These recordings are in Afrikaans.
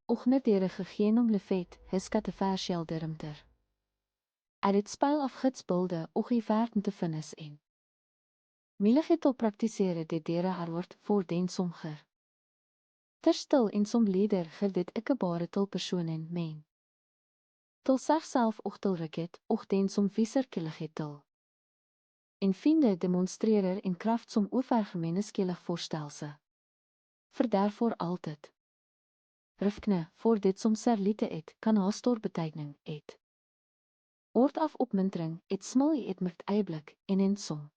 och nerdere gegeen om lefet, hiskate versjel dermter. Het spel af gidsbilde, och I verden te finnes en. Milig het al praktisere dit dere haar word voor den somger. Ter stil en som leder ger dit ikke bare til persoon en men. Til self och til riket, och den som viser killig het til. En vriende demonstrerer en kracht som overgemeeneskelig voorstelse. Verdervoor altyd. Rifkne, voor dit som serlite et, kan haastor betekening et. Oord af opmuntering, et smil I et merkt eiblik, en som.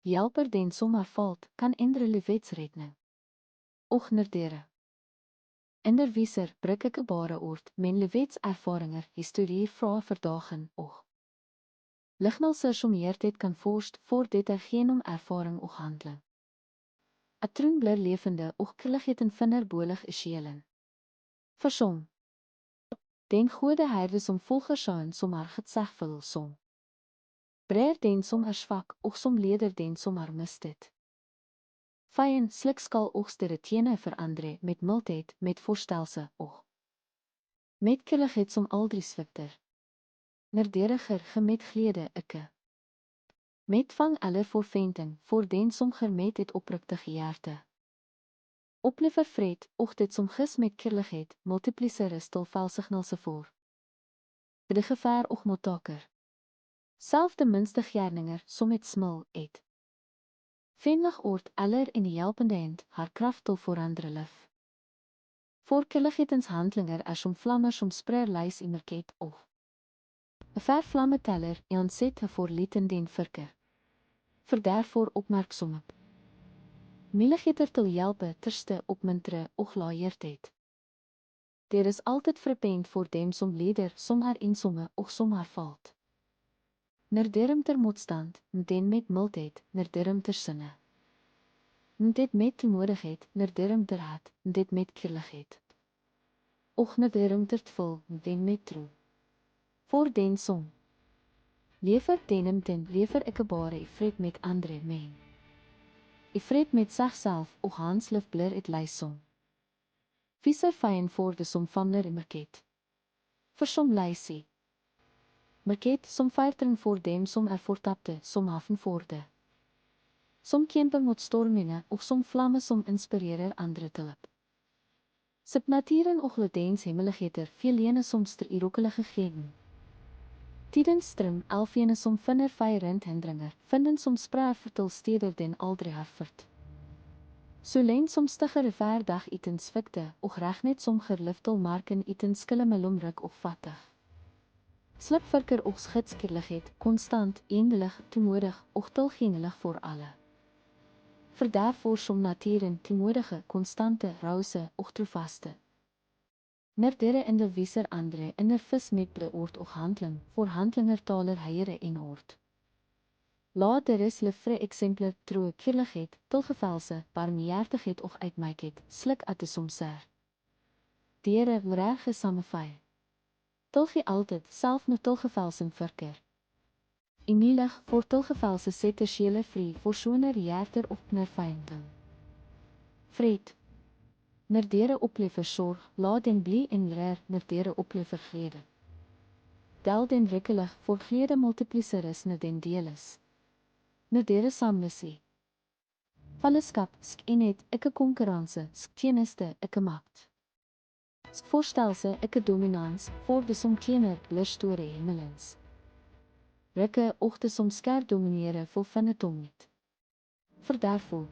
Helper den som valt, kan endre levetsredning. Och nerdere. Inderwieser, brik ek bare oord, men lewetservaringer, historie vrae verdagen, och. Lignalser som heertheid kan voorst, voor dit geen om ervaring och handelen. A troenbler levende, och killigheid en vinnerbolig is jelen. Versom. Den goede herde som volgersaan som haar getseg vil som. Breer den som haar zwak, och som leder den som haar mistit. Vyen slikskal oogste tene verandere met mildheid, met voorstelse, och. Met killigheid som aldrie swikter. Nerderiger gemet glede ikke. Met vang aller voorventing, voor den som germet het opruktig herte. Oplever vred, och dit som gis met kirligheid, multipliceer stil velsignalse voor. De gevaar och motaker. Self de minste gjerninger, som met smil, et. Venlig oort aller in die helpende hand, haar kracht til voorandere lif. Voor kirligheidens handlinger som vlammer som spreer lys in merket, och. Een ver vlammeteller, en ontzet voorlieten den virker. Verdervoor opmerksomme. Mieligheter til helpe, terste opmuntere, och laaierdheid. Der is altyd verpend voor dem som leder, som haar insomme, och som haar valt. Nerderm ter motstand, den met mildheid, nerderm ter sinne. Dit met temoedigheid, nerderm ter haat, dit met killigheid. Och nerderm ter tvul, den met tro. Voor den som. Lever denem ten, lever ikke bare, vred met andere men. Vred met zichzelf, och hanslif blir het leisom. Viser fijn voor de som famner in merket. Versom leisie. Merket som feirtering voor dem som voortapte, som hafen voorde. Som kemper mot stormine, och som vlamme som inspirerer andere te lip. Sip naturen och ledens hemmeligheter, veel lene soms ter irokelige gegeen. Tidens strim, elfene som vinner feirend hindringer, vinden som spraar vertil steder den aldri hervert. So leen som stigere verdag itens fikte, och reg net som gerliftel marken itens skille melomruk och vattig. Slip virker och schitskirligheid, constant, eendelig, toemoedig, och tilgeenelig voor alle. Verdervoor som naturen, toemoedige, constante, rause, och troevaste. Nerdere in de wieser andere, in de vis met bleoord och handling, voor handlinger taler heiere en hoort. Laat er is lefre exemplar troe kirligheid, tilgevelse, barmhartigheid och uitmaakheid, slik at de somser. Dere rege samefai. Tilgie altyd, self no tilgevelsen virker. Emilig, voor tilgevelse sette sjele vrie, voor soner jaarter op nerfijnding. Vred. Nerdere oplever sorg, laat den blie en rer, nerdere oplever glede. Del den rikkelig, voor glede multipliceris na den deelis. Nerdere sammissie. Valleskap, sk eenheid, ikke konkurranse, sk tjeneste, ikke makt. Sk voorstelse, ikke dominans, voor de som kleiner, blirstore hemelens. Rikke, ochte som sker dominere, vol vinnetom niet. Verdervoor.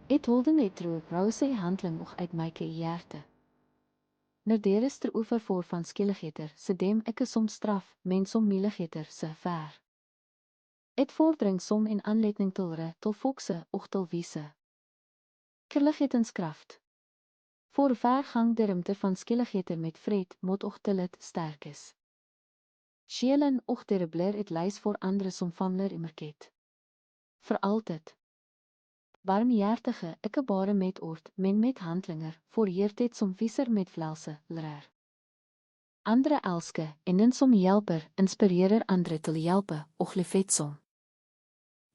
Het holden het roe, rause handling och uit myke herte. Nerdere is ter oever voor van skilligheter, se dem ikke som straf, men som mieligheter, se ver. Het vordering som in aanleiding tilre, til volkse, och til wiese. Kirlighetens kracht. Voor vergang de ruimte van skilligheter met vred, moet och til het sterk is. Sjelen och dere blir het lys voor andere som famler immerket. Voor altyd. Barmhartige, ikke bare met oord, men met handlinger, voor heertheid som wieser met vlaelse, leraar. Andere elske, en in som helper, inspirerer andre til helpe, och lefet som.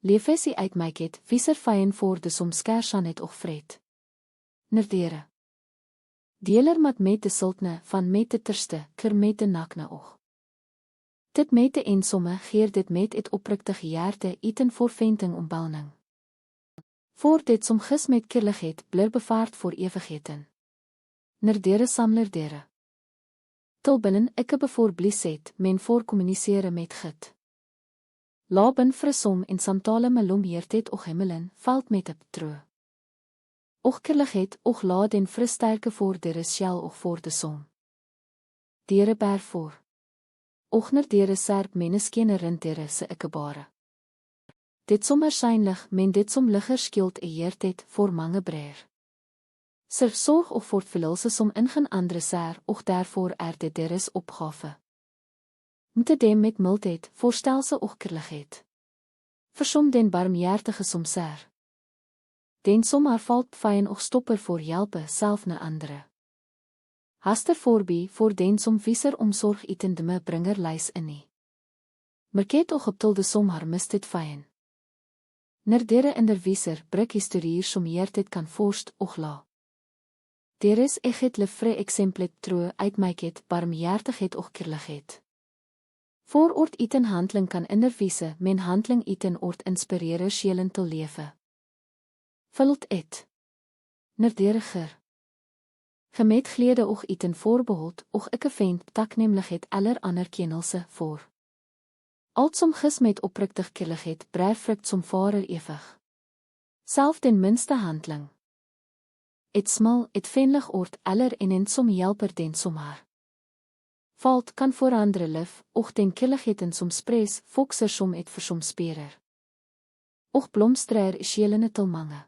Lefesie uitmaakheid, wieser fijn voor de som skersan het och vred. Nerdere. Deler met de sultne van met de terste, ker met de nakne oog. Dit met de ensomme geer dit met het opriktig jaarte eten voor venting ombouwing. Voor dit som gis met kirligheid blur bevaart voor eeuwigheten. Nerdere samlerdere. Til binnen ikke bevoor bliesheid men voor communiceren met git. Laben frisom en samtale melom heertet och hemmelen valt met op true. Och kirligheid och la den fristerke voor dere sjel och voor de som. Dere bær voor. Och nerdere serp meneskene rindere se ikkebare. Dit som waarschijnlijk men dit som ligger skilt heertet voor mange breer. Sir sorg och voor verlulse som ingen andere ser och daarvoor dit der is opgave. Mte dem met mildheid voorstelse och kirligheid. Versom den barmjaartige som ser. Den som haar valt fijn och stopper voor helpe self na andere. Haster voorbie voor den som viser om zorg iten de me bringer lys in nie. Merket och op til de som haar mist het fijn. Nerdere in der viser brik historier som heertet kan forst och la. Der is het lefre exemplet true uitmaket barmjaartigheid och kirligheid. Voor oort iten handling kan inderwiese men handling iten oort inspirere sjelen te lewe. Vult et. Nerderiger. Gemet glede och iten voorbehold och ikke vent taknemligheid aller ander kenelse voor. Altsom gis met opriktig kirligheid breir frukt som varer ewig. Self den minste handling. Et smal, et venlig oort aller en som helper den som haar. Valt kan voor andere lif, och den kirligheid en som sprees, fokser som et versom sperer. Och blomstreer is jelene til mange.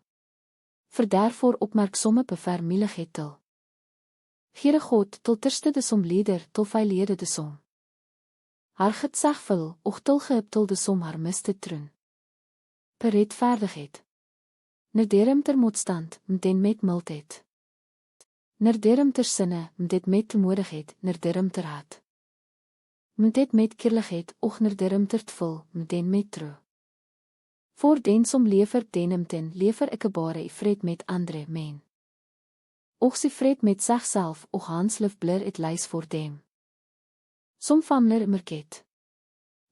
Vir daarvoor opmerksomme bevermieligheid til. Gere God til terste de som lieder, til veilede de som. Haar getsagvul, och til gehip til de som haar miste troen. Beredvaardigheid. Nerderem ter moedstand, den met mildheid. Nerderem ter sinne, dit met temoedigheid, nerderem ter haat. Dit met kirligheid, och nerderem ter tvul, den met true. Voor den som lever denem ten, lever ikke bare vred met andre men. Och sie vred met zichzelf, och hanslif blur het lys voor dem. Som famler merket.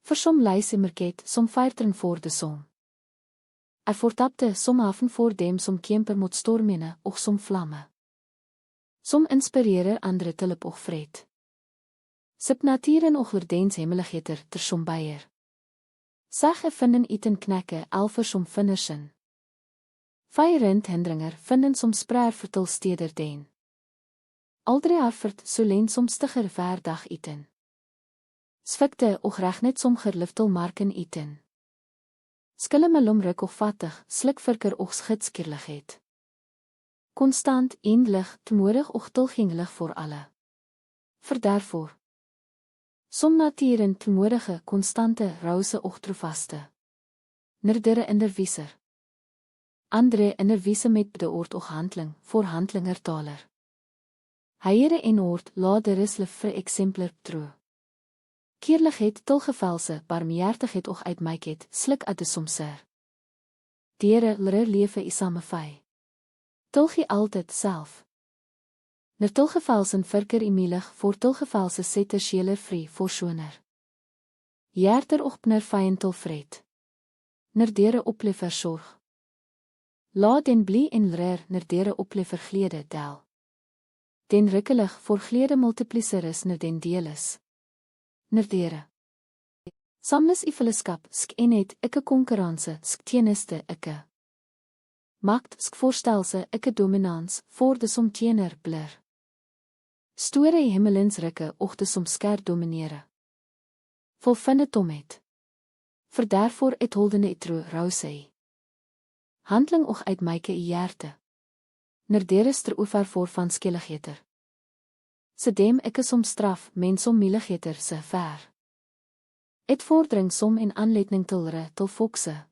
Versom lys merket, som feirtren voor de som. Voortapte som haven voor dem som kemper moet stormene, och som vlamme. Som inspirerer andere tilip och vred. Sip naturen och lerdens hemmeligheter ter som beier. Sag vinden iten knekke alver som finnersen. Feirend hindringer vinden som spraar vertil steder den. Aldre afvert so len som stiger verdag iten. Sfikte och regnet som gerliftel marken iten. Skille melom ruk och vattig, slik virker och schitskirligheid. Constant, eindelig, temoedig och tilgängelig voor alle. Vir daarvoor. Som naturen temoedige, constante, rause och trovaste. Nerdere inderwieser. Andre inderwiese met de oort och handling, voor handlinger taler. Heiere en oort, laat de risle vir exemplar true. Keerligheid, tilgevelse, barmjaartigheid och uitmaikheid, slik uit de somser. Dere, lere lewe isame fei. Tilgie altyd self. Ner tilgevalsen virker imilig, voor tilgevelse setter sjeler vrie, voor schoner. Jaarter och pner feien tilvred. Ner dere oplever sorg. Laat den blie en lrer, ner dere oplever glede del. Den rikkelig, voor glede multipliceris ner den deelis. Nerdere. Samles i fellesskap, sk eenheid, ikke konkurranse, sk teeniste, ikke. Makt, sk voorstelse, ikke dominans, voor de som teener, blur. Store hemmelens rikke, och de som sker dominere. Volvinde tomheid. Vir daarvoor het holdende etro, rausei. Handling och uitmaike i jaarte. Nerdere ster oever voor van skilligheter. Se dem ikke som straf, men som mieligheter se ver. Het vordering som in aanleiding tilre, til fokse.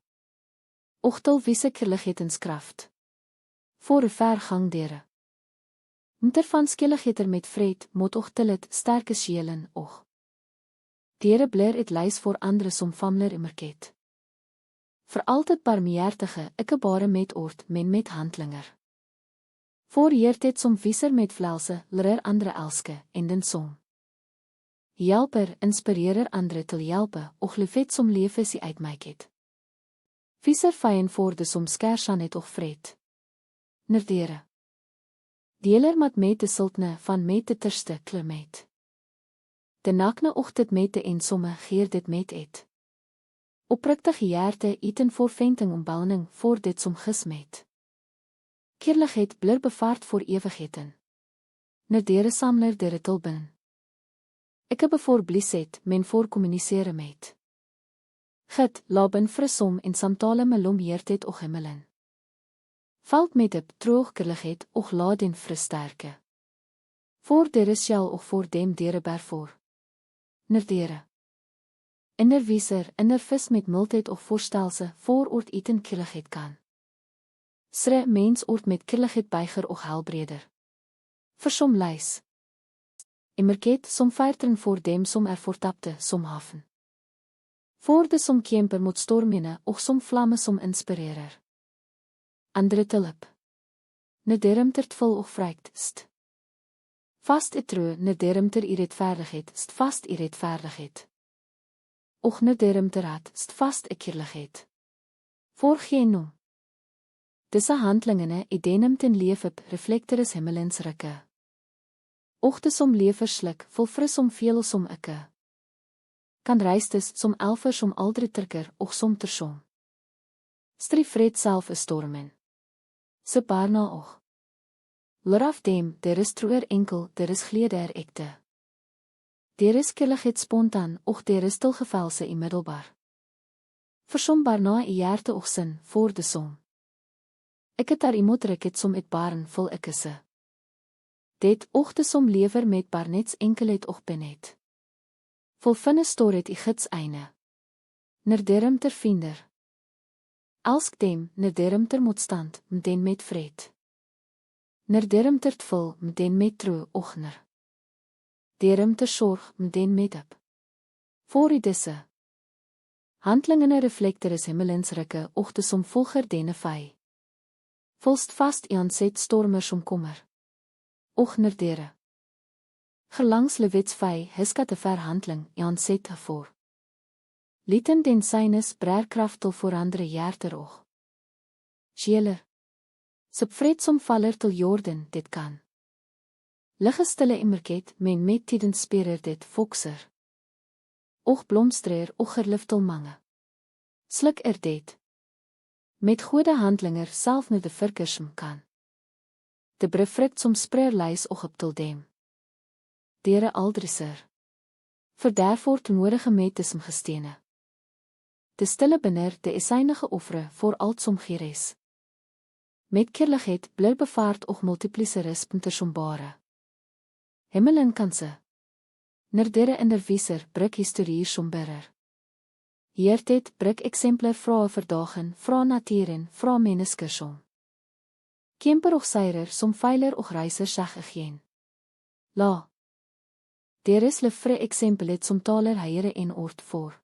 Och til wiese kirlighetenskraft. Voor ver gang dere. Mter van skilligheter met vred, moet och til het sterke sjelen, och. Dere blur het lys voor andere som famler immerket. Vir altyd barmjaartige, ikke bare met oort, men met handlinger. Voor heert het som viser met vlaelse, lerer andere elske, en den som. Helper, inspirerer andere til helpe, och lefet som lewe sie uitmaak het. Viser feien voor de som skersan het och fred. Nerdere. Deler mat met de sultne van met de terste klimaat. De nakne och dit met de en somme geer dit met het. Opriktig herte eten voor venting ombouwing voor dit som gesmet. Keerligheid blur bevaart voor eeuwigheten. Nerdere samler de rittel bin. Ek heb voor bliset, men voor communiceren met. Git, laben frisom en samtale melom heertet och himmelen. Valt met op droog keerligheid och laad en fris sterke. Voor dere sjel och voor dem dere bervoor. Nerdere. Innerwieser, innervis met mildheid of voorstelse, vooroord eten keerligheid kan. Sre mens oort met keerligheid beiger och helbreder. Versom lys. Immerket som feirtren voor dem som voortapte, som haven. Voor de som kemper moet stormene, och som vlamme som inspirerer. Andere tulp. Nederimtert vol och vrijkt, st. Vast etreu, nederimter iretvaardigheid, st vast iretvaardigheid. Och nederimter had, st vast ekierligheid. Voor geen nom. Disse handlingene, edenim ten leefheb, reflecteris himmelens rikke. Och de som leverslik, vol fris om veel som ikke. Kan reistes som elfer som aldri terker, och som tersom. Strie vred self is stormen. Se barna och. Loraf dem, der is troer enkel, der is gleder ekte. Der is keerligheid spontaan, och der is stilgevelse in middelbaar. Versom barna i herte och sin, voor de som. Ek het daar iemand het som het baren vol ikkese. Dit och de som lever met barnets enkelheid och benet. Vol finne stoor het i gids eine. Nerderim ter vinder. Elsk dem, nerderim ter motstand, mden met vred. Nerderim ter tvul, mden met tro, ochner. Derim ter sorg, mden met op. Voor i disse. Handlingene reflecter is himmelens rikke, och de som volger dene vij. Volst vast i aanzet stormers om kommer. Och nerdere. Gelangs lewits vij, hiskat de verhandling, i aanzet voor. Lieten den synes brerkraftel voor andere jaarter och. Sjeler. Sub vredsom faller til Jordan, dit kan. Ligge stille immerket, men met tiden sperer dit fokser. Och blomstreer, och gerliftel mange. Slik dit. Met goede handlinger self ne de verkersm kan. De befrikt som spreerlijs och op til dem. Dere aldriser. Verdervoor nodige metism gestene. De stille binner de esynige offre voor altsom gires. Met keerligheid blur bevaart och multipliceris puntersombare. Himmelen kan se. Nerdere inderwieser brik historier somberer. Heertet brik exemplar vrae verdagen, vrae naturen, vrae menneskersom. Kemper och seirer som veiler och reiser sag geen. La. Der is lefre exemplet som taler heire en oort voor.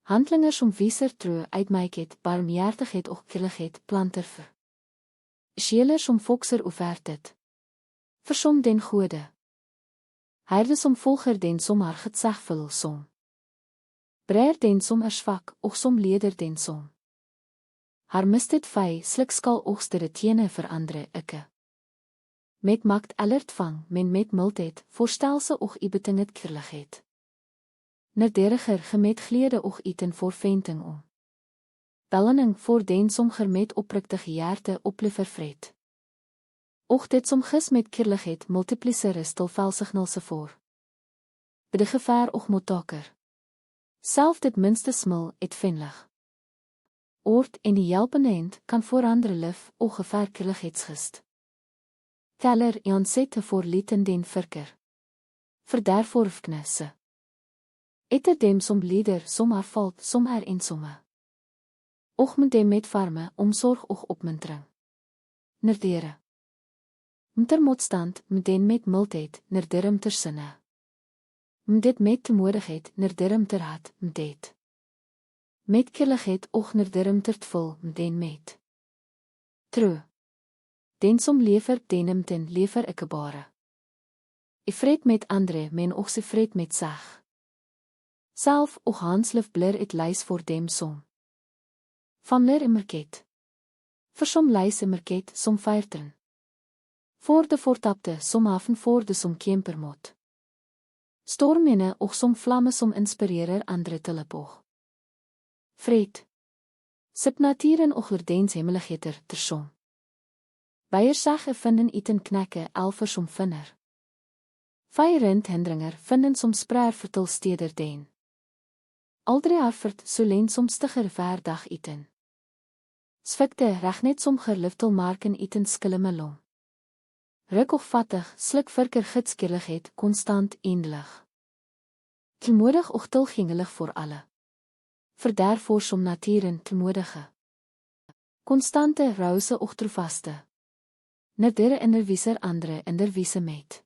Handlinger som wieser true uitmaak barmjaartigheid och keerligheid planterver. Sjeler som fokser offertet. Versom den goede. Heerde som volger den som haar getsagvul som. Breer den som zwak, och som leder den som. Haar mistet vij, slik skal oogster het jene verandere ikke. Met makt alert vang, men met mildheid, voorstelse och i betinget keerligheid. Nerderiger gemet glede och iten voor venting om. Bellening voor den som germet opriktig jaarte opliver vred. Och dit som gis met keerligheid multipliceris til velsignelse voor. Bide gevaar och motaker. Self dit minste smil het venlig. Oort en die helpende hand kan voor andere lif och gevaar keerligheidsgist. Teller en sette voor lieten den verker. Verdervoor knesse. Ette dem som lieder som valt som en somme. Och met dem met varme omsorg och opmuntering. Nerdere. Ter motstand met den met mildheid nerderim ter sinne. Dit met temoedigheid nerderim ter had dit. Met keerligheid och nerderim ter tvul den met. True. Den som lever denem ten lever ikke bare. I fred met andre men ook se fred met sag. Self och Hanslef blir het lys voor dem som. Famler immerket. Versom lys immerket som feirtren. Voor de voortapte som haven voor de som kempermot. Stormene och som vlamme som inspirerer andre te lipoog. Fred. Sip naturen och lerdens hemmeligheter ter som. Beier sage vinden iten knekke elfer som vinner. Feirend hindringer vinden som spraar vertel steder den. Aldri harfert so len som stiger verdag iten. Svikte reg net som gerliftel marken iten skille melom. Ruk och vattig, slik virker gitskeerligheid, constant eendelig. Telmoedig och tilgengelig voor alle. Verdervoor som naturen telmoedige. Constante rause och trovaste. Nedere inderwieser andre inderwiese met.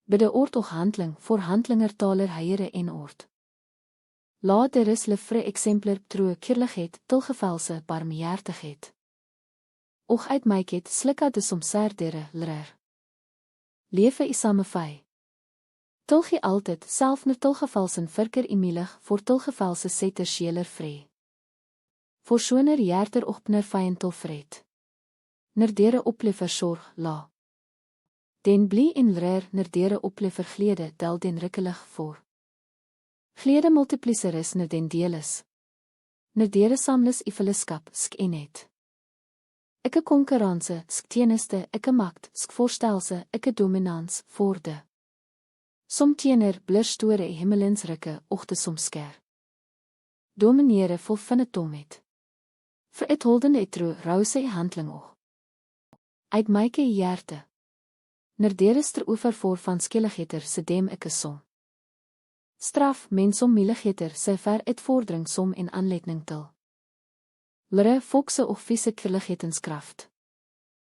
Bidde oort och handling, voor handlinger taler heiere en oort. Laat er is lefre exemplar troe keerligheid, tilgevelse barmjaartigheid. Och uit myket slikka de som serdere lrer. Lewe is samefai. Tilgie altyd, self na tilgevalsen virker imilig, voor tilgevelse setter sjeler vree. Voor soner jaarter opner feien tilvred. Nerdere oplever sorg, la. Den blie en lrer nerdere oplever glede, del den rikkelig voor. Glede multipliceris ner den deelis. Nerdere samlis i fellesskap, sk eenheid. Ikke konkurranse, sk teneste, ikke makt, sk voorstelse, ikke dominans, voorde. Som tiener blir store i himmelens rikke, ochte som sker. Dominere vol finne tomhet. Vir het holdende etro rause i handling oog. Uit myke i jerte. Nerderes ter oever voor van skilligheter se dem ikke som. Straf men som mieligheter sy ver uitvordering som en aanleiding til. Lere fokse och viese killighetenskraft.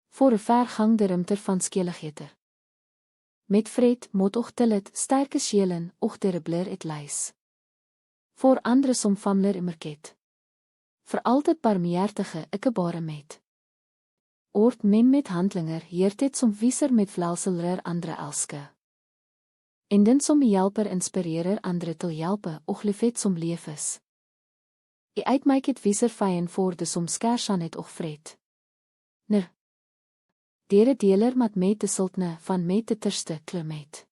Voor 'n vergang de rumter van skilligheter. Met vred moet och tillet sterke sjelen och de rebler het lys. Voor andre som famler immerket. Vir altyd barmjaartige ikke bare met. Oort men met handlinger heert het som wieser met vlaelselrer andre elske. En den som helper inspirerer andre til helpe och liefhet som lewes. I uitmaak het wieser feien voor de som skersan het och vred. Ner. Dere deler mat met de sultne van met de terste klimaat.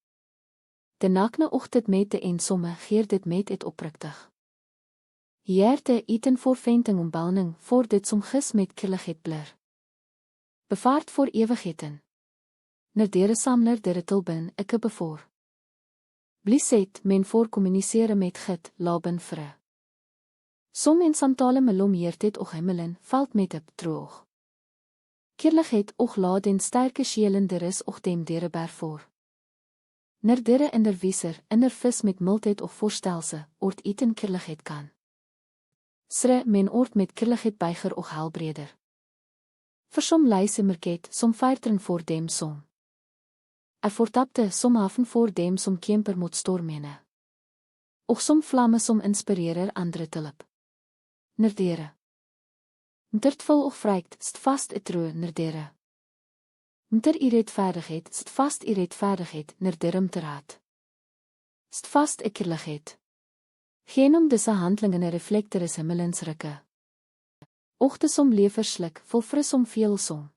De nakne och dit met de en somme geer dit met het opriktig. Hierte eten voor venting om balning voor dit som gis met killigheid blur. Bevaart voor ewigheten. Nerdere samler dere tilbin ikke bevoor. Bliset men voor communiceren met git laben vre. Som en samtale melom heert het och himmelen valt met op droog. Keerligheid och laat den sterke sjelen der is och dem dere bervoor. Nerdere inderwieser indervis met mildheid of voorstelse oort eten keerligheid kan. Sre men oort met keerligheid beiger och helbreder. Versom lyse merket som feirtren voor dem som. Voortapte som haven voor dem som kemper moet stormene. Och som vlamme som inspirerer andre tilp. Nerdere. Mtertvol och vrykt st vast etroe nerdere. Mter i rechtvaardigheid st vast i rechtvaardigheid nerderum te raad. St vast ekkerligheid. Geen om disse handlingen een reflector is himmelens rikke. Ochte som leverslik vol fris om veel som.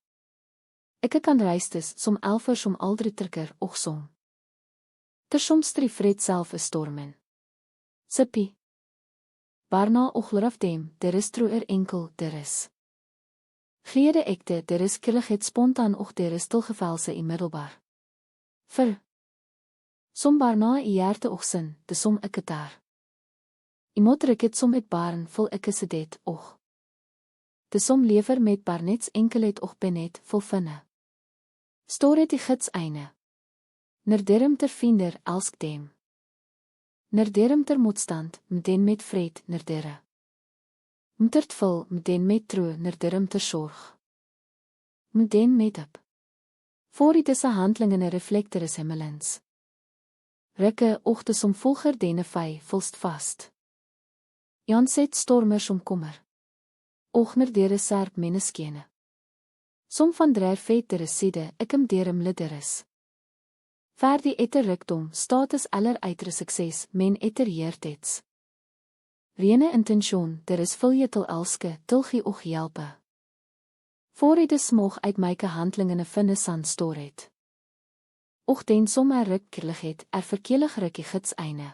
Ikke kan reistes som elfer som aldri trikker och som. Ter som strief red self is stormen. Sippie. Barna och loraf dem, der is troer enkel, der is. Glede ekte, der is killigheid spontaan och der is tilgevelse in middelbaar. Som barna i jarte och sin, de som ikke daar. I moet rikket som het baren vol ikke sedet och. De som lever met barnets enkelheid och benet vol finne. Stoor het die gids eine. Nerderum ter vinder elsk dem. Nerderum ter motstand, mden met vred, nerdere. Mtertvol, mden met troe, nerderum ter sorg. Mden met op. Voor die disse handlingen een reflector is himmelens. Rikke, ochte som volger dene vij, volst vast. Jan set stormers om kommer. Och nerdere serp mene skene. Som van drer vet der side, ekem derem lideris. Verdi etter rykdom, status aller uitre sukses, men etter heertets. Rene intention, der is vilje til elske, tilgie och helpe. Voorhede smog uit myke handlingene finne san storhet. Och den som rykkerligheid, verkelig rykkie gids eine.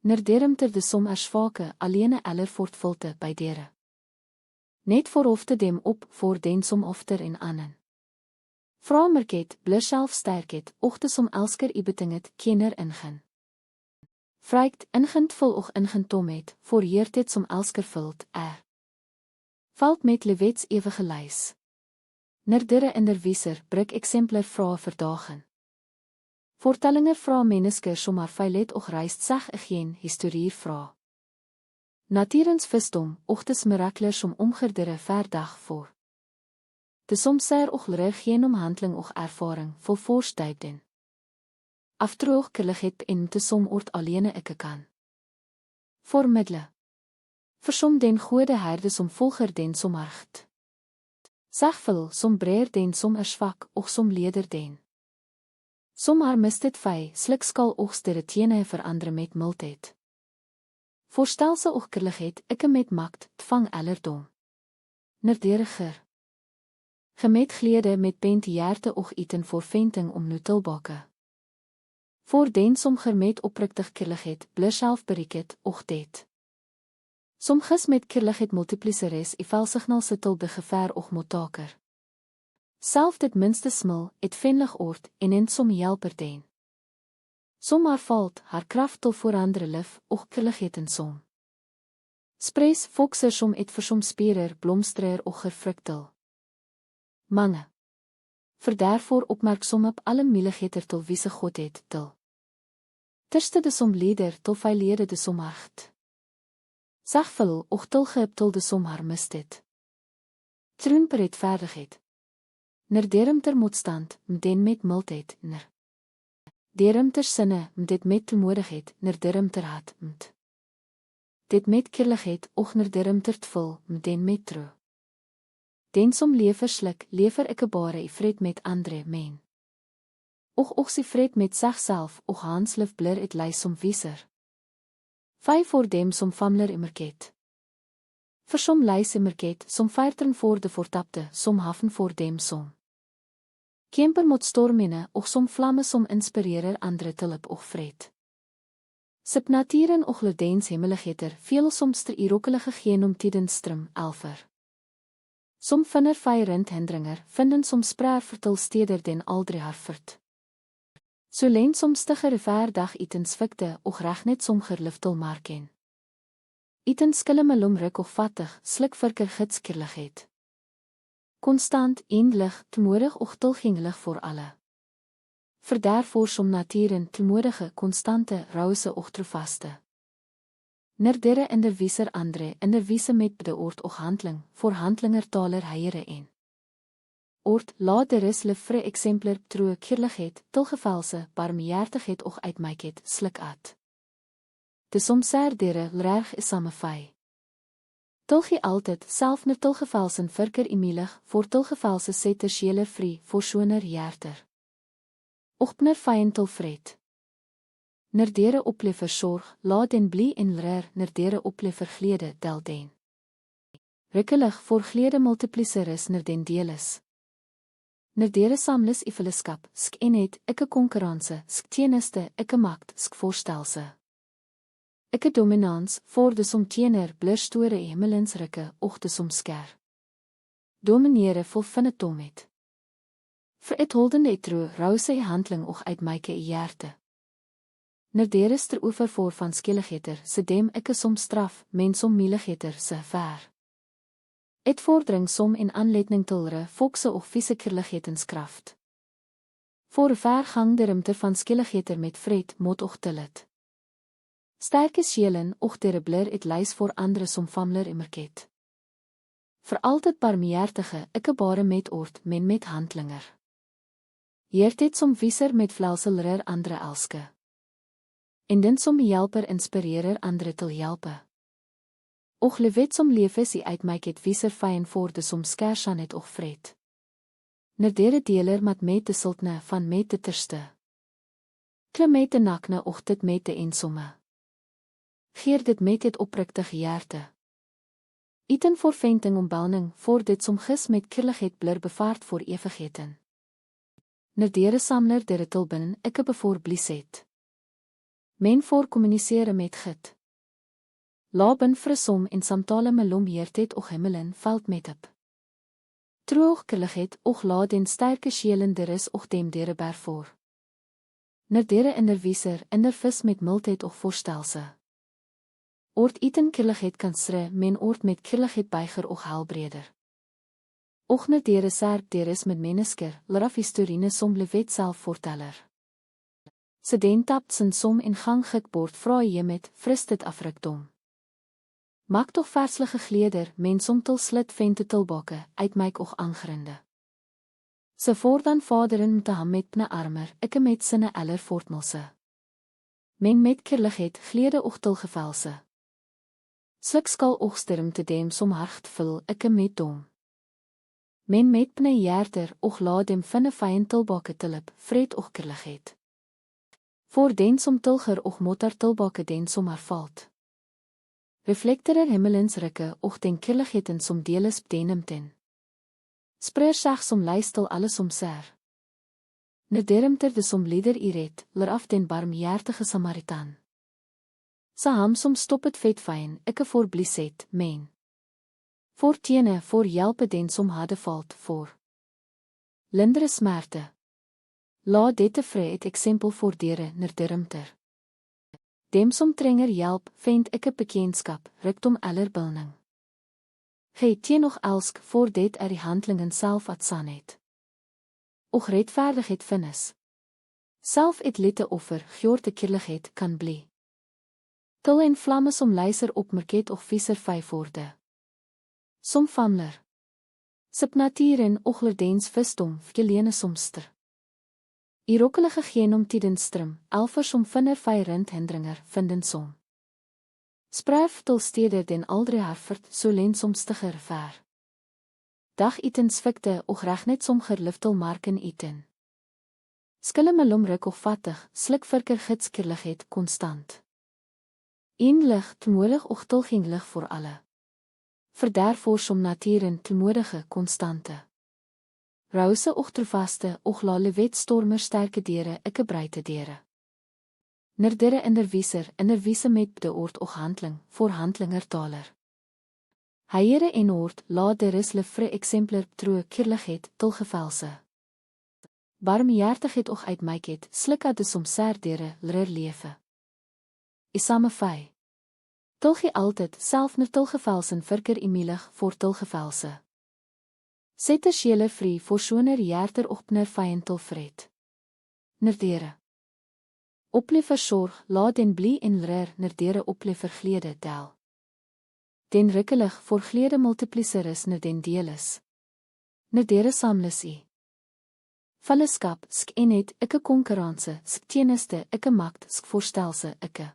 Nerderemter de som svake, alene eller voortvulte by dere. Net voorhofte dem op, voor den som ofter en annen. Vramerket, blus selfsterket, ochte som elsker ibetinget, kenner ingen. Vrykt, ingend vul och ingend tomhet, voor heertet som elsker vult, Valt met lewets ewige lys. Nerdere inderwieser, bruk exemplar vrae verdagen. Voortellinger vrae menneske somar feilet och reist zeg geen historier vrae. Natuurens visdom, ochtes mirakler som omgerdere verdag voor. De soms ser och lere geen omhandeling och ervaring, vol voorstuipden. Aftroog kirligheid en te som oort alene ikke kan. Voormiddele. Versom den goede herde som volger den som argt. Zegvul som breer den som zwak, och som leder den. Som haar mistet vij, slikskal oogste tjene veranderen met mildheid. Voorstelse och kirligheid, ikke met makt, tvang ellerdom. Nerderiger. Gemet glede met pent jaarte och iten voor venting om nutelbakke. Voor den som germet opriktig kirligheid, blus self beriket, och dit. Som gis met kirligheid multipliceres val signal sitel de gevaar och motaker. Self dit minste smil, het venlig oort, en som helper den. Som haar valt, haar kracht tot voor andere lif, och kirligheid en som. Spres, fokser som et versom sperer, blomstrer och gefruktel. Mange. Verdaarvoor opmerksom op alle mieligheter tot wie se godheid til. Terste de som leder, tot veilede de som acht. Zegvul, och tilgeep til de som haar mistet. Troen bereidvaardigheid. Nerderemter motstand, mden met mildheid, Deremter sinne, dit met toemoedigheid, nerderemter haat, Dit met kirligheid, och nerderemter tvul, mden met trouw. Den som lever slik, lever ikke bare vred met andre men. Och sie vred met zichzelf, och hanslif blur het lys som wieser. Vij voor dem som famler immerket. Versom lys immerket, som feirtren voor de voortapte, som hafen voor dem som. Kemper mot stormine, och som vlamme som inspirerer andre tilip och vred. Sip naturen och ledens hemmeligheter, veel soms ter irokelige genom tidenstrum, elfer. Som finner feirend hindringer, vinden som spraar vertil steder den aldri harfert. So leen som stigere verdag itens fikte, och reg net som gerliftel marken. Itens skille melom ruk och vattig, slik virker gidskirligheid. Constant, eendelig, temoedig och tilgängelig voor alle. Verdaarvoor som naturen, temoedige, constante, rause och trovaste. Nerdere inderwieser andre, inderwiese met de oort och handling, voor handlinger taler heiere en. Oort, laat der is lefre exemplar, troe kirligheid, tilgevelse, barmjaartigheid och uitmykheid, slik at. De somser dere, reg is samefai. Tilgie altyd, self ner tilgevelsen virker imielig, voor tilgevelse set tersiele vrie, voor soner jaarter. Ochpner feien tilvred. Nerdere oplever sorg, laat den blie en rer, nerdere oplever glede, del den. Rikkelig, voor glede multipliceris ner den deelis. Nerdere samlis ifeliskap, sk eenheid, ikke konkurranse, sk tjeneste, ikke makt, sk voorstelse. Ikke dominans, voor de som tjener, blurstore hemelens rikke, och de som sker. Dominere vol finne tomhet. Vir het holdende etro, rause handling och uitmyke jaarte. Nerdere ter oever voor van skilligheter, se dem ikke som straf, men som mieligheter, se ver. Het vordering som in aanleiding tilre, fokse och viese kirlighetenskraft. Voor vergang de ruimte van skilligheter met vred, mot och tillet. Sterke sjelen, och dere blur het lys voor andere som famler immerket. Vir altyd barmjaartige, ikke bare met oort, men met handlinger. Heertet som wieser met vlauselrer andere elske. En din som helper inspirerer andre til helpe. Och lewet som lefes die uitmyk het wieser fein voor de som skersan het och vred. Nerdere deler mat met de sultne van met de terste. Klim met de nakne och dit met de ensomme. Geer dit met het opriktig hjerte. Iten voor venting ombouwing voor dit som gis met kirligheid blur bevaart voor evigheten. Nerdere samler de ritel binnen ikke bevoor bliset. Men voor communiceren met git. Laben frisom en samtale melom heertet och hemelen valt met op. Troog kirligheid och la den sterke sjelen der is och dem dere ber voor. Nerdere inderwieser indervis met mildheid och voorstelse. Oort iten kirligheid kan sre, men oort met kirligheid beiger och helbreder. Och nerdere serp der is met menesker, laraf historine som lewet self voorteller. Se den tapt sin som in gang gekboord vraai je met, fris dit afrikdom. Maak toch verslige gleder, men somtel slit vente tilbakke, uit myk och aangrinde. Se voor dan vaderen met ham met pne armer, ikke met sinne eller voortmelse. Men met kirligheid glede och tilgevelse. Slik skal och sterm te dem som hart vul, ikke met dom. Men met pne hjerter och la dem finne fijn tilbakke tilip, vred och kirligheid. Voor den som tilger och motar tilbakke den som hervalt. Reflecterer himmelens rikke och den kirligheten som deles bdenem ten. Spreer sag som luistel alles om ser. Nederemter de som lieder iret, leraf den barmhjertige Samaritaan. Sa ham som stop het vet fijn, ikke voor bliset, men. Voor tiene, voor helpe den som hadde valt, voor. Lindere smerte. La dette vry het exempel voor dere, nederemter. Dem som trenger help, vind ikke bekendskap, rikdom eller bilning. Gij teen nog elsk, voor dit die handelingen self at sanheid. Och redvaardigheid finnes. Self het litte offer, gjoorte kirligheid kan blie. Til en vlamme som luiser opmerket och visser vijforde. Som famler. Sip naturen ochler dens visdom, gelene somster. I rokkelige genom tiden strum, elfer som vinner vij rindhindringer, vinden som. Spraaf til stede den aldre harfert, so len som stiger ver. Dag iten svikte, och reg net som gerliftel marken iten. Skille melom ruk och vattig, slik virker gidskirligheid constant. Een lig, tmoedig och tulging lig voor alle. Verdervoor som naturen tmoedige constante. Rouse och trovaste, och la lewet stormer sterke dere, ikke breite dere. Nerdere inderwiese met de oort och handling, voor handlinger taler. Heiere en oort, la der is lefre exemplar troe kirligheid, tilgevelse. Barmhjertigheid och uitmykheid, slikka de som ser dere, lrer lewe. Isame fei. Tilgie altyd, self ner tilgevelsen virker imilig, voor tilgevelse. Sette sjele vry, voor soner hjerter och pner feien tilvred. Nerdere. Oplever sorg, la den blie en lrer, nerdere oplever glede tel. Den rikkelig, voor glede multipliceris ner den deelis. Nerdere samlis i. Valleskap, sk eenheid, ikke konkurranse, sk teeneste, ikke makt, sk voorstelse, ikke.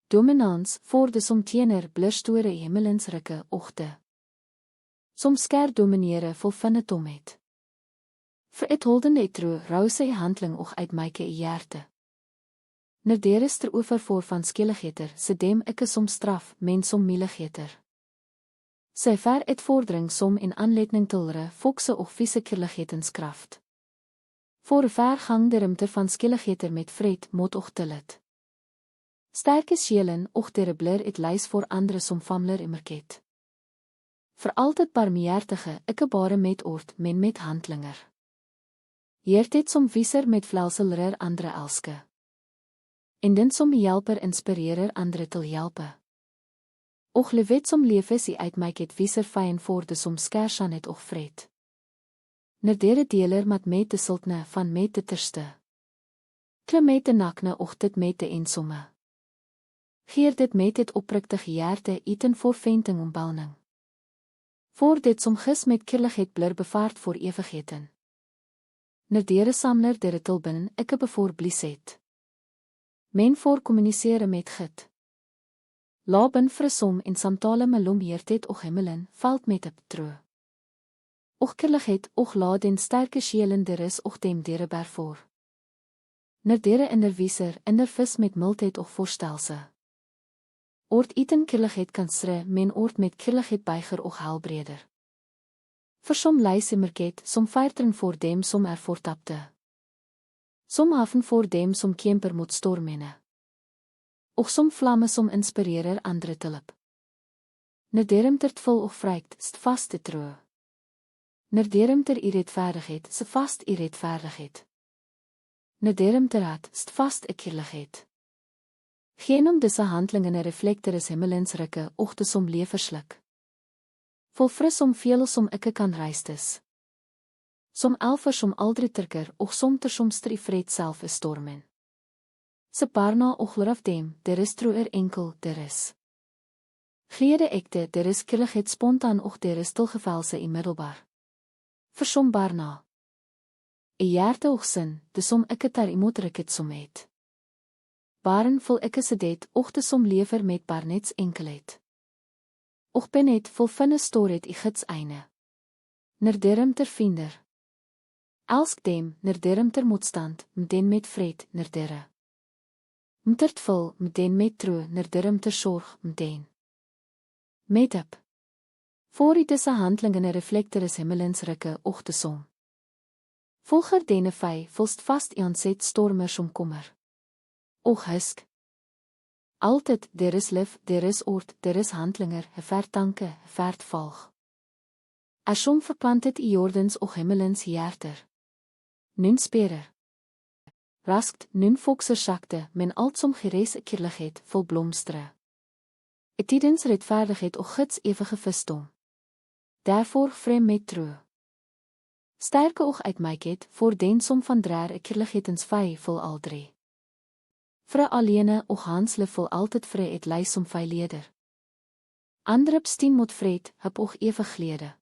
Dominans, voor de som tiener, blurstore hemelens rikke, ochte. Som sker dominere, vol finne tomheid. Vir het holdende etro, rou sy handling och uit myke hjerte. Nerdere is ter oevervoor van skeligheter, se dem ikke som straf, men som mieligheter. Sy ver uitvordering som in aanleiding tilre, fokse och viese kirlighetenskraft. Voor ver gang de ruimte van skeligheter met vred, mot och tillet. Sterke sjelen, och dere blur het lys voor andere som famler immerket. Vir altyd barmhjertige, ikke bare met oort, men met handlinger. Heert het som wieser met vlauselrer andere elske. En din som helper inspirerer andere til helpe. Och lewet som lewes i uitmyk het wieser fijn voor de som skersan het och vred. Nerdere deler met de sultne van met de terste. Klim met de nakne och dit met de ensomme. Geer dit met het opriktig hjerte iten voor venting ombouwing. Voor dit som gis met kirligheid blur bevaart voor evigheten. Nerdere samler de ritel binnen ikke bevoor bliset. Men voor communiceren met git. Laben frisom en samtale melom heertet och hemelen valt met op troe. Och kirligheid, och la den sterke sjelen deres och dem dere bærfor. Når dere underviser, vis met mildheid och voorstelse. Ord iten kirligheid kan sre, men ord met kirligheid beiger och helbreder. For som leisimmerket, som feirtren voor dem som voortapte. Som haven voor dem som kemper mot stormene. Och som vlamme som inspirerer andre tulp. Når derem ter tvil och vrykt, st vast te true. Når derem ter iretvaardigheid, se vast iretvaardigheid. Når derem ter had, st vast kirligheid. Geen om disse handelingen reflecter is himmelens rikke, och te som leverslik. Vol fris om veel som ikke kan reistes. Som elfer som aldri terker, och som ter som strifred self is stormen. Se parna och loraf dem, der is troer enkel, der is. Glede ekte, der is kirligheid spontaan och der is stilgevelse in middelbaar. Versom barna. E jarte och sin, de som ikke tar imot rikket som het. Baren vol ikke se det, och de som lever met barnets enkelheid. Och ben het vol finne storet I gids eine. Ner derem ter vinder. Elsk dem, ner derem ter motstand, den met vred, ner derre. Mtert vol, den met true, ner derem ter zorg, den. Met heb. Voor I disse handelingen reflecter is himmelens rikke, och de som. Volger dene vij, volst vast I ontzet stormers om kommer. Och husk. Altyd, der is lief, der is oord, der is handlinger, hevert tanke, hevert volg. Som verplant het I Jordens och himmelens hierter. Nun sperer. Raskt, nun fokser sakte, men altsom gerees kirligheid, vol blomstere. Etidens rechtvaardigheid och gids evige visdom. Daarvoor vrem met true. Sterke och uitmaakheid, voor den som van draar kirligheidens vij vol al drie. Vre alene och hansle vol altyd vre het lys om vij leder. Andere stien mot vred, heb och evig glede.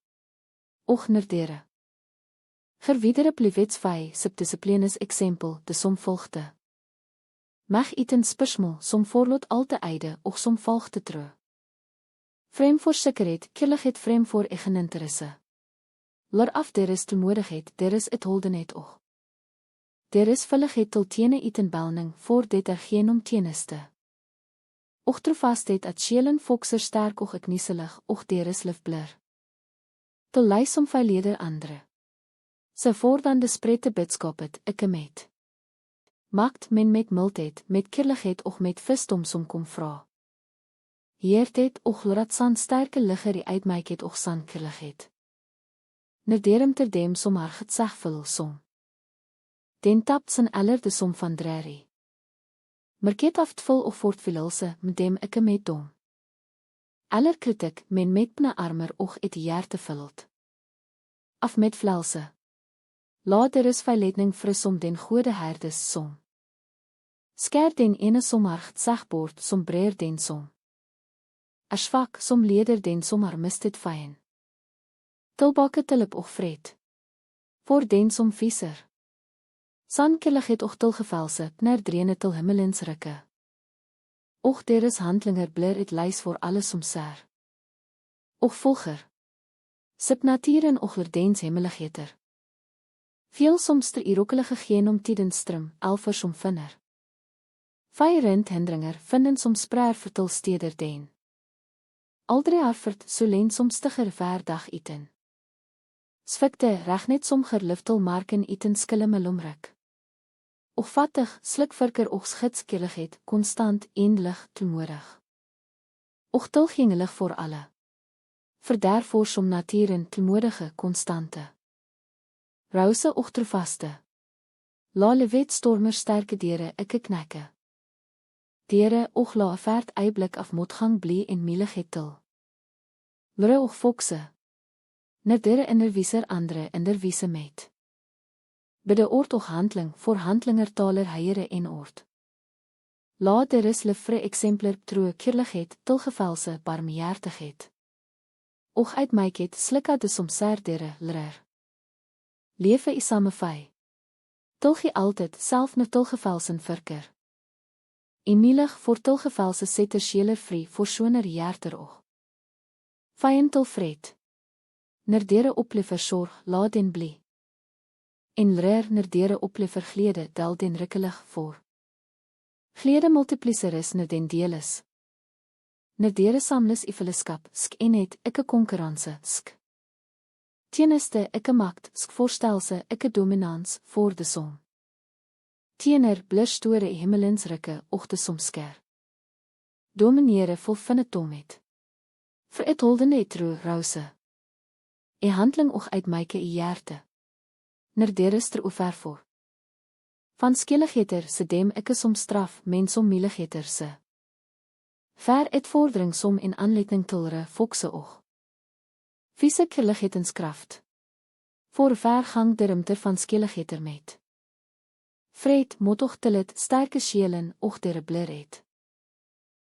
Och nerdere. Gerwiedere plevets vij, sub disciplines exempel, de som volgte. Mag iten spursmel, som voorlot al te eide, och som volgte true. Vrem voor sikkerheid, kirligheid vrem voor eigen interesse. Lor af der is toemoedigheid, der is het holdenheid och. Der is vulligheid tot tene iten belning, voor dit geen om teneste. Och trofastheid at sjelen fokser sterk och eknieselig, och der is lief blur. Til lys om leder andre. Se voordan de sprete bidskap het, ikke met. Maakt men met mildheid, met kirligheid och met visdom som kom vra. Heertheid och lorat san sterke ligger die uitmaakheid och san kirligheid. Nerderem ter dem som haar getsag vul som. Den tapt zijn aller de som van drari. Merket aft vul of voortvilelse, met dem ikke met dom. Aller kritik, men met pne armer och et jaarte vult. Af met vlaelse. Laat er is veiledning fris om den goede herdes som. Sker den ene som haar getsag boord, som breer den som. Svak, som leder den som haar mist het fijn. Tilbake tilip och vred. Voor den som vieser. San kirligheid och tilgevelse, pner drene til himmelens rikke. Och der is handlinger blur het lys voor alles som ser. Och volger. Sip naturen och lerdens hemmeligheter. Veel somster irokelige geen om tiden strum, alfer som vinner. Vijrend hindringer, vinden som spraar vertil steder den. Aldre afvert, so leen som stiger verdag iten. Svikte, reg net som gerliftel marken iten skille melomrik. Och vattig, slikvirker och schitskilligheid, constant, eendelig, toemoedig. Och tilgengelig voor alle. Verdervoor som naturen, toemoedige, constante. Rouse och trovaste. La lewet stormer sterke dere, ikke knekke. Dere, och la verd eiblik af motgang blie en mieligheid til. Lure och fokse. Nerdere inderwieser andre inderwiese met. Bidde oord och handling, voor handlinger taler heiere en oord. Laat der is lefre exemplar troe kirligheid, tilgevelse, barmjaartigheid. Och uitmaakheid, slikka de somser dere, lrer. Lewe is samevai. Tilgie altyd, self na tilgevelsen virker. Emielig voor tilgevelse setter sjeler vrie, voor soner jaarter och. Vijand til vred. nerdere oplever sorg, laat den blie. En rer nerdere oplever glede, dal den rikkelig voor. Glede multipliceris den delis. Nerdere samlis ifeliskap, sk en het, ikke konkurranse, sk. Teneste, ikke makt, sk voorstelse, ikke dominans, voor de som. Tiener, blus store himmelens rikke, och de som sker. Dominere vol finne tom het. Vir het holdende het roe, rause. E handling och uit myke e jerte. Nerdere ster oever voor. Van skeligeter se dem ikke som straf, men som mieligeter se. Ver uitvordering som in aanleiding tilre fokse oog. Viese kirlighetens kraft. Voor vergang dermter van skeligeter met. Vred, motoch tillet, sterke sjelen, och dere blerheid.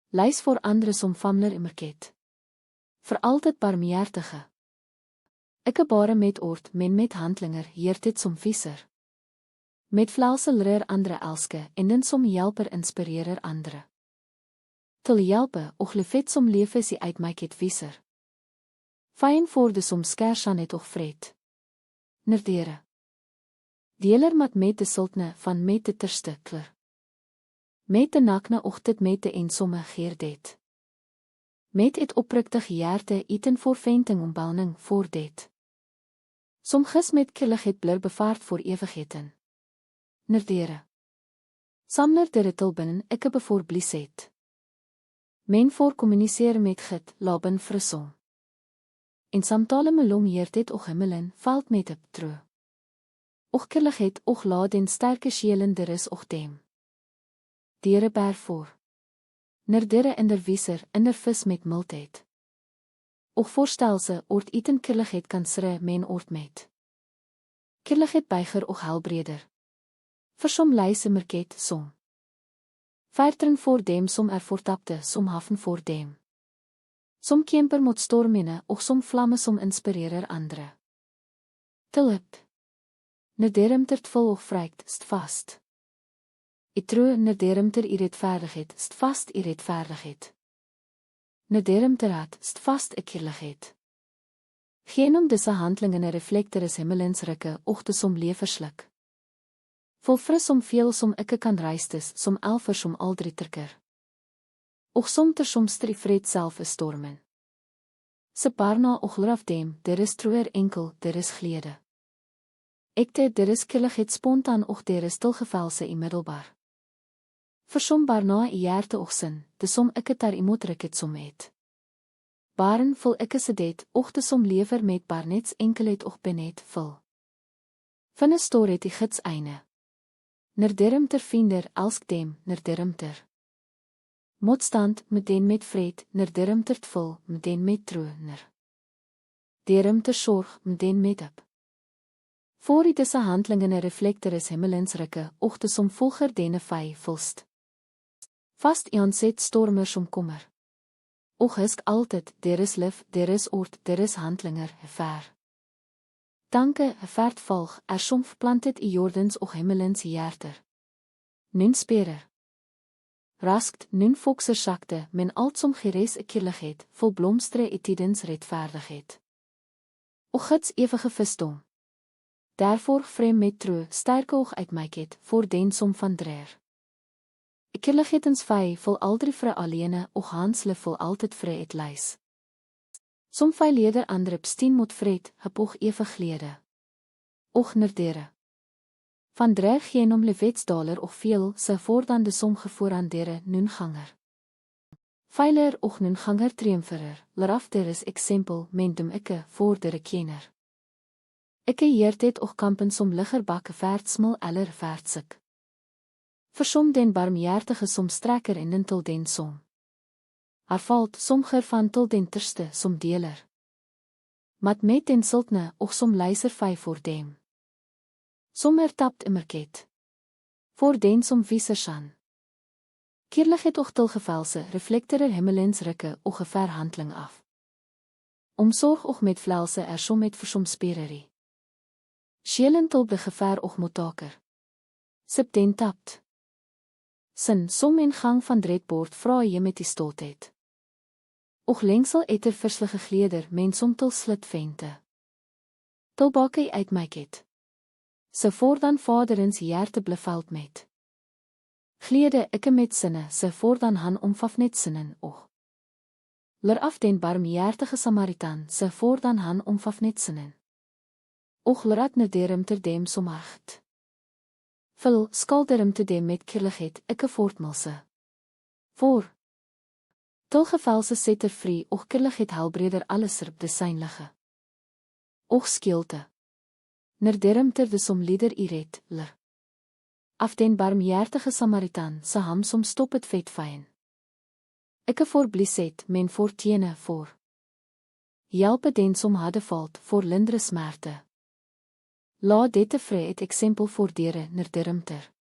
Lys voor andere som famler immerket. Voor altyd barmjaartige. Ikke bare met oord, men met handlinger, hier dit som vieser. Met vlaasel reer andere elske, en den som helper inspirerer andere. Til helpe, och lefet som leef is uit my ket vieser. Fijn voor de som skersan het och vred. Nerdere. Deler mat met de sultne van met de terste kler. Met de nakne och dit met de ensomme geer dit. Met het opriktig jarte eten voor venting ombouwing voor dit. Som gis met killigheid blur bevaart voor ewigheten. Nerdere. Samler de rittel binnen ikke bevoor bliesheid. Men voor communiceer met git, laben frisom. En samtale melom hier dit och himmelen, valt met op true. Och killigheid och laat den sterke sjelen der is och dem. Dere bær voor. Nerdere in der wieser, in der vis met mildheid. Och voorstelse, oort eten killigheid kan sre, men oort met. Killigheid beiger och helbreder. Versom lyse merket, som. Vertren voor dem som voortapte, som hafen voor dem. Som kemper mot stormene, och som vlamme som inspirerer andere. Tilip. Nederemter vol och vrykt, st vast. True nederemter i rechtvaardigheid, st vast i rechtvaardigheid. Nederemter had, st vast ekierligheid. Geen om disse handlingen reflecter is himmelens rikke, och de som leverslik. Vol fris om veel som ikke kan reistes, som elfer som aldrieterker. Och somter som strifred self is stormen. Se parna och lraf dem, der is troer enkel, der is glede. Ekte, der is killigheid spontaan och der is stilgevelse i middelbaar. Versom barna i jerte och sin, de som ikke tar imot rikket som het. Baren vol ikke sedet, och de som lever met barnets enkelheid och benet vol. Finne stoor het die gids einde. Nederemter vinder, elsk dem, nederemter. Motstand, met den met vred, nederemtert vol, met den met troener. Deremter sorg, met den met op. Voor die disse handlingen reflecter is himmelens rikke, och de som volger dene vij volst. Vast aanzet stormers om kommer. Och is altyd, der is lif, der is oord, der is handlinger, ver. Danke, vert volg, soms plant het i Jordens och himmelens hierter. Nun sperer. Raskt, nun fokser sakte, men altsom gerees ekierligheid, vol blomstre etidens rechtvaardigheid. Och gids ewige visdom. Daarvoor vreem met true, sterke oog uit myket, voor den som van dreer. Ekierlighetens vij, vol aldri vry alleene, och hansle vol altyd vry het lys. Som vij leder andere pstien moet vred, heb och ewig lede. Och nerdere. Van dreer geen om levetsdaler och veel, se voordan de som gevoorandere, nun ganger. Veiler och nun ganger triumferer, laraf der is exempel, mendum ikke, voor dere kener. Ikke heert het och kampen som ligger bakke vertsmel eller vertsik. Versom den barmjaartige som strekker en den til den som. Haar valt somger van til den terste som deler. Mat met den sultne och som lyser vij voor dem. Som tapt immerket. Voor den som wiesersan. Kierligheid och tilgevelse reflecterer himmelens rikke och gever handling af. Omsorg och met vlaelse som met versom spererie. Sjelen til begevaar och motaker. Sip den tapt. Sin som en gang van dredbord vraai je met die stoltheid. Och lengsel etter verslige gleder men som til slit vente. Tilbake uit myket. Se voordan vaderens hjerte bleveld met. Glede ikke met sinne, se voordan han omfaf net sinnen, och. Ler af den barmhjertige Samaritaan, se voordan han omfaf net sinnen. Och lerat nederim ter dem som acht. Vul, skalderim te dem met kirligheid, ikke voortmulse. Voor. Tilgevelse setter vrie, och kirligheid helbreder alles erp de synlige. Och skielte. Nederim ter de som lieder iret, ler. Af den barmhjertige Samaritaan, se ham som stop het vet fijn. Ikke voor bliset, men voor tiene voor. Helpe den som hadde valt, voor lindere smerte. La dette vry het exempel voor dere, nederim ter.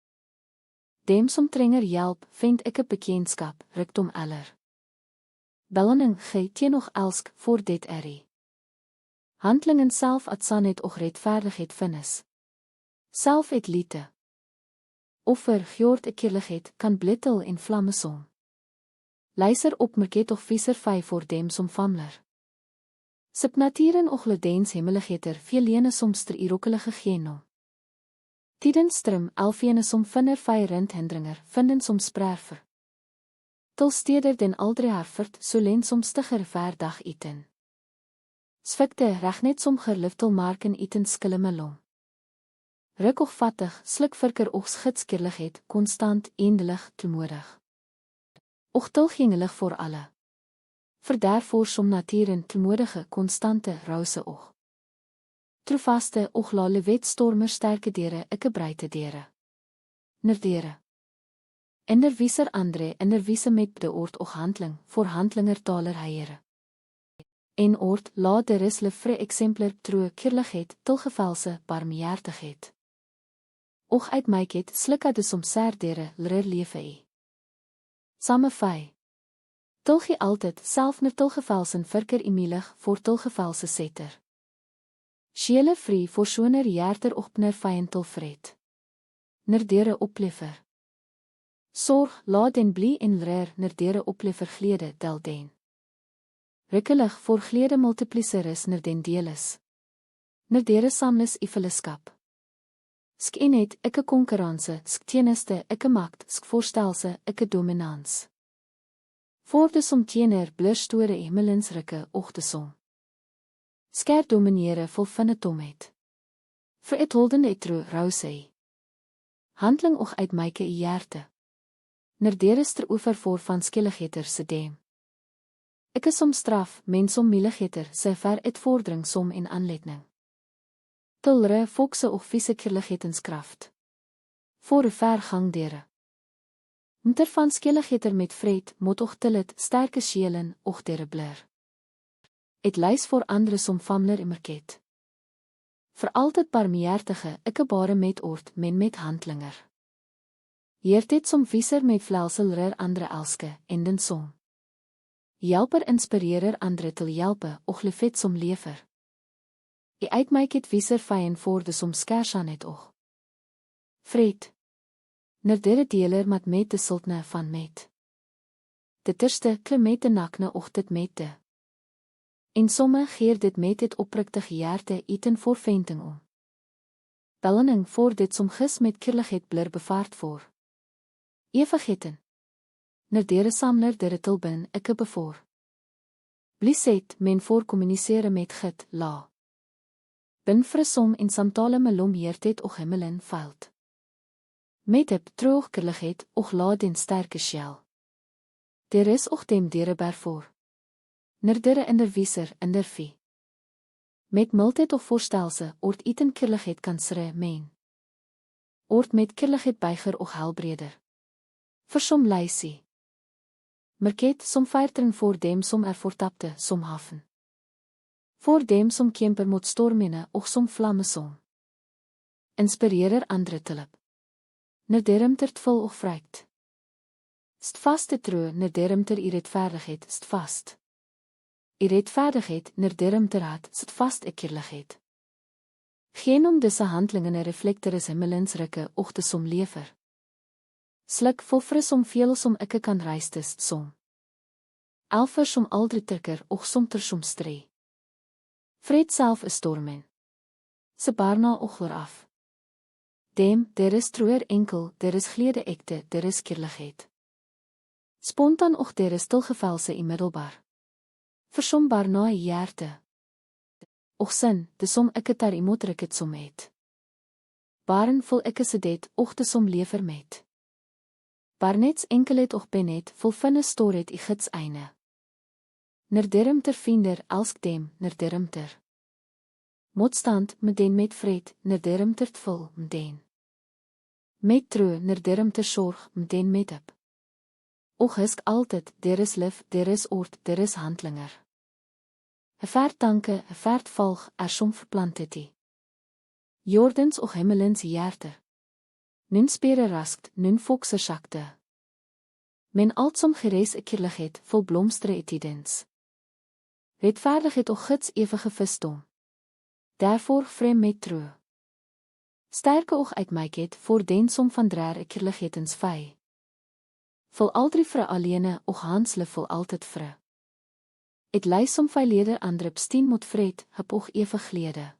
Dem som trenger help, vind ikke bekendskap, rikdom aller. Bellening gij teen nog elsk, voor dit errie. Handlingen self at sanheid och rechtvaardigheid vinnis. Self het liete. Offer gjoord ek kirligheid, kan blittel en vlamme som. Luister op merket och visser vij voor dem som famler. Sip naturen och ledens hemmeligheter, veel lene soms ter irokkelige genom. Tiden strum, elfene som vinner vij rindhindringer, vinden soms sprerver. Til steder den aldre harfert, so len som stiger verdag eten. Sfikte, reg net som gerliftel marken eten skille melom. Ruk och vattig, slik virker ogs gidskirligheid, constant, eendelig, toemoedig. Och tilgengelig voor alle. Verdervoor som naturen, toemoedige, constante, rause och. Troevaste, och la lewet stormer sterke dere, ikke breite dere. Nerdere. Inderwieser andre, inderwiese met de oort och handling, voor handlinger taler heiere. En oort, la de risle vry exemplar troe kirligheid, tilgevelse, barmhjertigheid. Och uit myket, slikka de som serdere, lrer lewe e. Samme vij. Tilgie altyd, self ner tilgevelsen virker emilig, voor tilgevelse setter. Sjele vry, voor soner hjerter och pner vijand tilvred. Nerdere oplever. Sorg, laat den blie en lrer, nerdere oplever glede, del den. Rikkelig, voor glede multipliceris ner den deelis. Nerdere samlis ifeliskap. Sk eenheid, ikke konkurranse, sk teeneste, ikke makt, sk voorstelse, ikke dominans. Voor de som tiener, blur store hemelens rikke, och de som. Sker dominere, vol finne tomheid. Vir het holdende etro, rousei. Handling och uit myke i hjerte. Nerderes ter oever voor van skilligheter se dem. Ikke som straf, men som mieligheter, se ver het vordering som en aanletning. Tilre fokse och viese kirlighetenskraft. Voor ver gang dere. Mter van skilligheter met vred, moet och tillet, sterke sjelen, och dere blur. Het lys voor andere som famler immerket. Vir altyd barmhjertige, ikke bare met oort, men met handlinger. Heert het som wieser met vlelsel rer andere elske, en den som. Helper inspirerer andere til helpe, och lefet som lever. I uit myk het wieser vijand voor de som skersan het och. Vred. Nerdere deler met de sultne van met. De terste klim met de nakne och dit met de. En somme geer dit met het opriktig hjerte eten voor venting om. Bellening voor dit som gis met kirligheid blur bevaart voor. Evigheden. Nerdere samler dere tilbin ikke bevoor. Bliset men voor communicere met gid, la. Bin frisom en samtale melom heert het och hemelen veld. Met heb troog kirligheid och la den sterke sjel. Der is och dem dere bervoor. Nerdere inderwieser indervie. Met mildheid of voorstelse, oort eten kirligheid kan sre men. Oort met kirligheid beiger och helbreder. Versom lysie. Merket som feirtring voor dem som voortapte, som hafen. Voor dem som kemper mot stormene, och som vlamme som. Inspirerer andere tilip. Nederim ter tvul och vrykt. St vaste troe, nederim ter iretvaardigheid, st vast. Iretvaardigheid, nederim ter haat, st vast ekkerligheid. Geen om disse handlingen een reflector is hemmelens rikke, och de som lever. Slik vol fris om veel som ikke kan reistes, som. Elfer som aldri trekker, och som ter som stree. Vred self is stormen. se barna oor af. Dem, der is troer enkel, der is glede ekte, der is kierligheid. Spontaan och der is stilgevelse in middelbaar. Versombaar na jarte. Och sin, de som ikke tar imot het som het. Baren vol ikke se det, och de som lever met. Barnets enkelheid och benet, vol finne storheid I gids eine. Nerdermter vinder, elsk dem, nerdermter. Motstand, met den met vred, nerdermtert vol, den. Met true, nerdermter zorg, den met heb. Och hisk altyd, der is lief, der is oord, der is handlinger. Vaart tanke, vaart volg, som verplantet die. Jordens och himmelens jaarter. Nun spere raskt, nun fokse sakte. Men altsom gereis ekierligheid, vol blomstere etidens. Rechtvaardigheid och gids evige visdom. Daarvoor vrem met true. Sterke och uitmaakheid, voor den som van draar ekierligheidens vij. Vol aldri vre alleene, och hansle vol altyd vre. Het lys om vy leder andrip stien moet vred, heb och ewig glede.